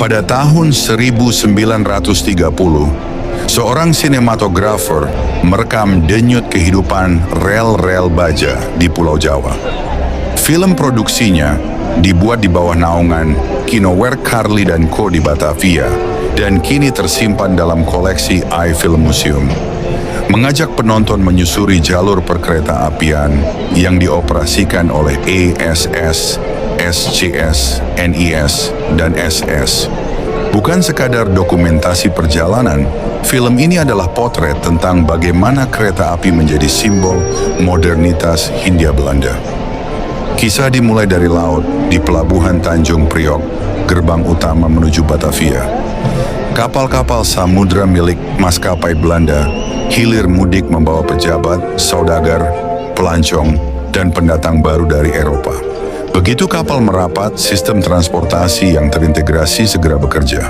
Pada tahun 1930, seorang sinematografer merekam denyut kehidupan rel-rel baja di Pulau Jawa. Film produksinya dibuat di bawah naungan Kinowerk Carli dan Co di Batavia dan kini tersimpan dalam koleksi iFilm Museum. Mengajak penonton menyusuri jalur perkereta apian yang dioperasikan oleh ASS, SCS, NIS, dan SS. Bukan sekadar dokumentasi perjalanan, film ini adalah potret tentang bagaimana kereta api menjadi simbol modernitas Hindia Belanda. Kisah dimulai dari laut di Pelabuhan Tanjung Priok, gerbang utama menuju Batavia. Kapal-kapal samudra milik maskapai Belanda hilir mudik membawa pejabat, saudagar, pelancong, dan pendatang baru dari Eropa. Begitu kapal merapat, sistem transportasi yang terintegrasi segera bekerja.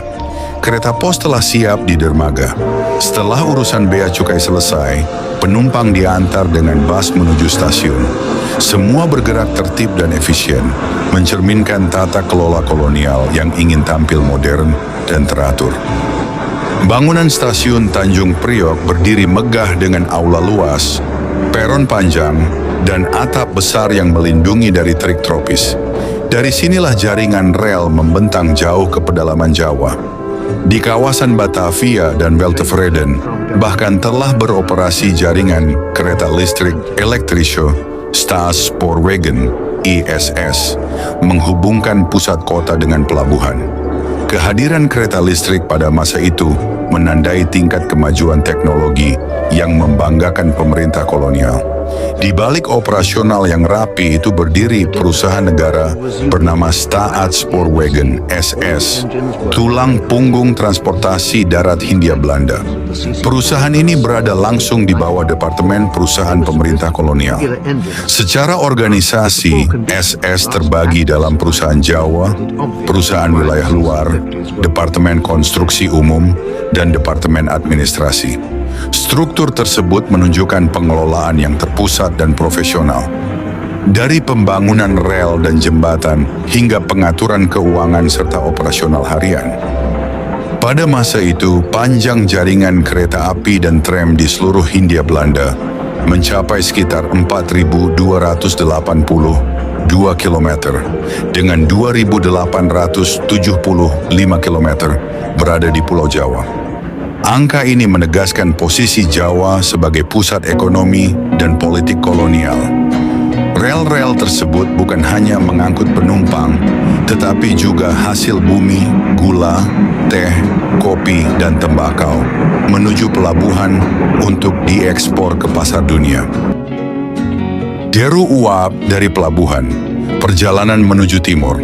Kereta pos telah siap di dermaga. Setelah urusan bea cukai selesai, penumpang diantar dengan bus menuju stasiun. Semua bergerak tertib dan efisien, mencerminkan tata kelola kolonial yang ingin tampil modern dan teratur. Bangunan stasiun Tanjung Priok berdiri megah dengan aula luas, peron panjang, dan atap besar yang melindungi dari terik tropis. Dari sinilah jaringan rel membentang jauh ke pedalaman Jawa. Di kawasan Batavia dan Weltevreden, bahkan telah beroperasi jaringan kereta listrik Elektrische Staatspoorwegen (ISS) menghubungkan pusat kota dengan pelabuhan. Kehadiran kereta listrik pada masa itu menandai tingkat kemajuan teknologi yang membanggakan pemerintah kolonial. Di balik operasional yang rapi itu berdiri perusahaan negara bernama Staatspoorwegen (SS), tulang punggung transportasi darat Hindia Belanda. Perusahaan ini berada langsung di bawah Departemen Perusahaan Pemerintah Kolonial. Secara organisasi, SS terbagi dalam perusahaan Jawa, perusahaan wilayah luar, Departemen Konstruksi Umum, dan Departemen Administrasi. Struktur tersebut menunjukkan pengelolaan yang terpusat dan profesional. Dari pembangunan rel dan jembatan hingga pengaturan keuangan serta operasional harian. Pada masa itu, panjang jaringan kereta api dan tram di seluruh Hindia Belanda mencapai sekitar 4.282 km dengan 2.875 km berada di Pulau Jawa. Angka ini menegaskan posisi Jawa sebagai pusat ekonomi dan politik kolonial. Rel-rel tersebut bukan hanya mengangkut penumpang, tetapi juga hasil bumi, gula, teh, kopi, dan tembakau menuju pelabuhan untuk diekspor ke pasar dunia. Deru uap dari pelabuhan, perjalanan menuju timur.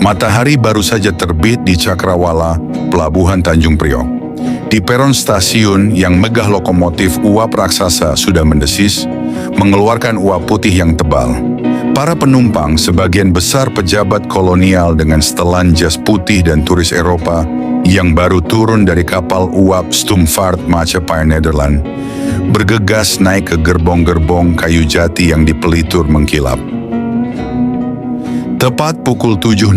Matahari baru saja terbit di Cakrawala, Pelabuhan Tanjung Priok. Di peron stasiun yang megah lokomotif uap raksasa sudah mendesis, mengeluarkan uap putih yang tebal. Para penumpang, sebagian besar pejabat kolonial dengan setelan jas putih dan turis Eropa yang baru turun dari kapal uap Stoomvaartmaatschappij Nederland, bergegas naik ke gerbong-gerbong kayu jati yang dipelitur mengkilap. Tepat pukul 7.00,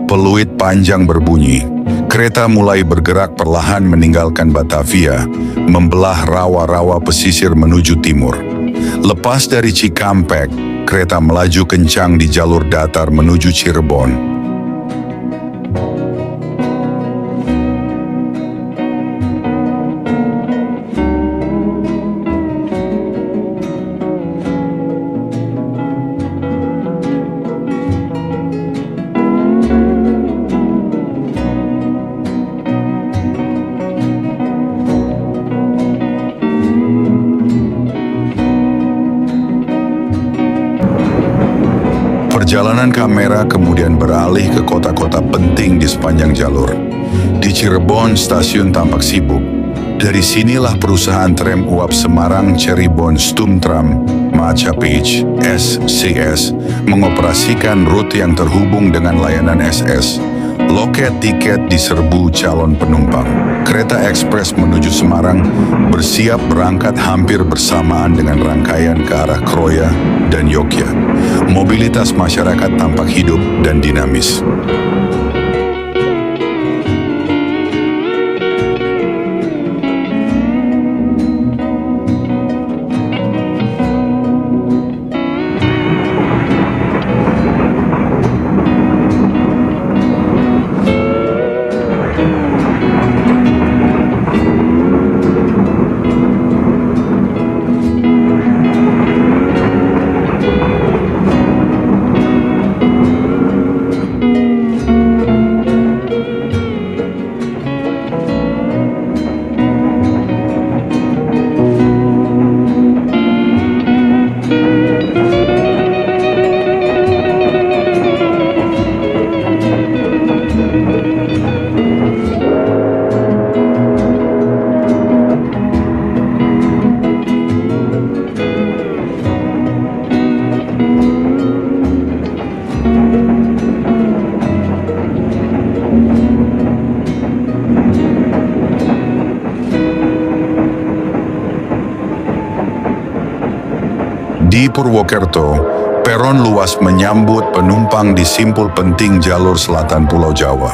peluit panjang berbunyi. Kereta mulai bergerak perlahan meninggalkan Batavia, membelah rawa-rawa pesisir menuju timur. Lepas dari Cikampek, kereta melaju kencang di jalur datar menuju Cirebon. Perjalanan kamera kemudian beralih ke kota-kota penting di sepanjang jalur. Di Cirebon, stasiun tampak sibuk. Dari sinilah perusahaan tram uap Semarang Cirebon Stoomtram Maatschappij (SCS) mengoperasikan rute yang terhubung dengan layanan SS. Loket tiket diserbu calon penumpang. Kereta ekspres menuju Semarang bersiap berangkat hampir bersamaan dengan rangkaian ke arah Kroya dan Yogyakarta. Mobilitas masyarakat tampak hidup dan dinamis. Di Purwokerto, peron luas menyambut penumpang di simpul penting jalur selatan Pulau Jawa.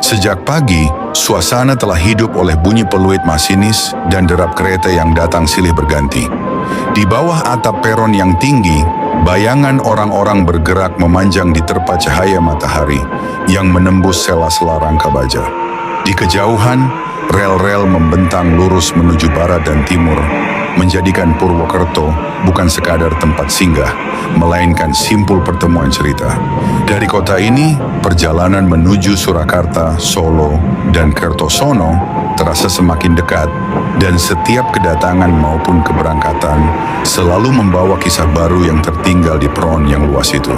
Sejak pagi, suasana telah hidup oleh bunyi peluit masinis dan derap kereta yang datang silih berganti. Di bawah atap peron yang tinggi, bayangan orang-orang bergerak memanjang diterpa cahaya matahari yang menembus sela-sela rangka baja. Di kejauhan, rel-rel membentang lurus menuju barat dan timur, menjadikan Purwokerto bukan sekadar tempat singgah, melainkan simpul pertemuan cerita. Dari kota ini, perjalanan menuju Surakarta, Solo, dan Kertosono terasa semakin dekat, dan setiap kedatangan maupun keberangkatan selalu membawa kisah baru yang tertinggal di peron yang luas itu.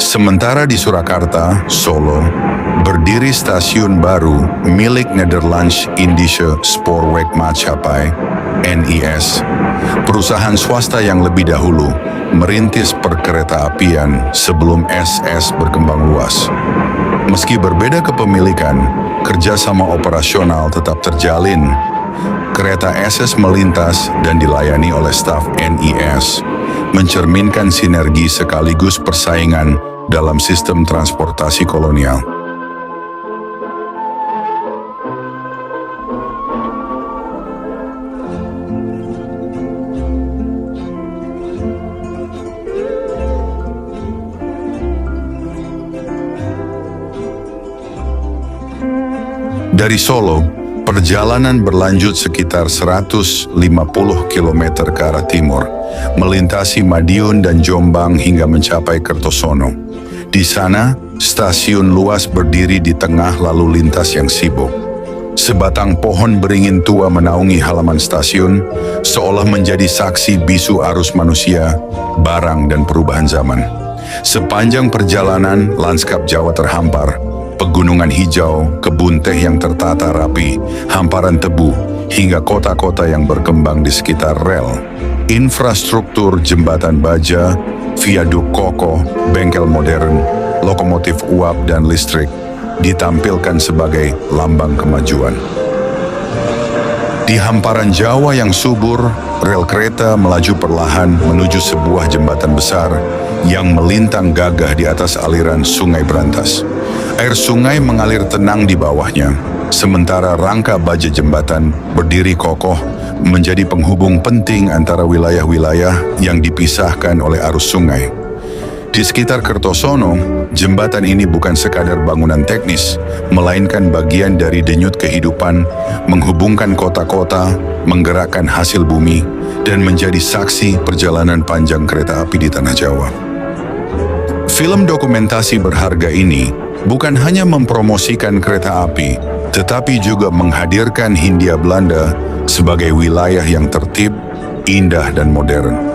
Sementara di Surakarta, Solo, berdiri stasiun baru milik Nederlands Indische Spoorwegmaatschappij (NIS), perusahaan swasta yang lebih dahulu merintis perkereta-apian sebelum SS berkembang luas. Meski berbeda kepemilikan, kerjasama operasional tetap terjalin. Kereta SS melintas dan dilayani oleh staf NIS, mencerminkan sinergi sekaligus persaingan dalam sistem transportasi kolonial. Dari Solo, perjalanan berlanjut sekitar 150 km ke arah timur, melintasi Madiun dan Jombang hingga mencapai Kertosono. Di sana, stasiun luas berdiri di tengah lalu lintas yang sibuk. Sebatang pohon beringin tua menaungi halaman stasiun, seolah menjadi saksi bisu arus manusia, barang, dan perubahan zaman. Sepanjang perjalanan, lanskap Jawa terhampar. Pegunungan hijau, kebun teh yang tertata rapi, hamparan tebu, hingga kota-kota yang berkembang di sekitar rel. Infrastruktur jembatan baja, viaduk kokoh, bengkel modern, lokomotif uap dan listrik ditampilkan sebagai lambang kemajuan. Di hamparan Jawa yang subur, rel kereta melaju perlahan menuju sebuah jembatan besar yang melintang gagah di atas aliran Sungai Brantas. Air sungai mengalir tenang di bawahnya, sementara rangka baja jembatan berdiri kokoh menjadi penghubung penting antara wilayah-wilayah yang dipisahkan oleh arus sungai. Di sekitar Kertosono, jembatan ini bukan sekadar bangunan teknis, melainkan bagian dari denyut kehidupan, menghubungkan kota-kota, menggerakkan hasil bumi, dan menjadi saksi perjalanan panjang kereta api di Tanah Jawa. Film dokumentasi berharga ini bukan hanya mempromosikan kereta api, tetapi juga menghadirkan Hindia Belanda sebagai wilayah yang tertib, indah, dan modern.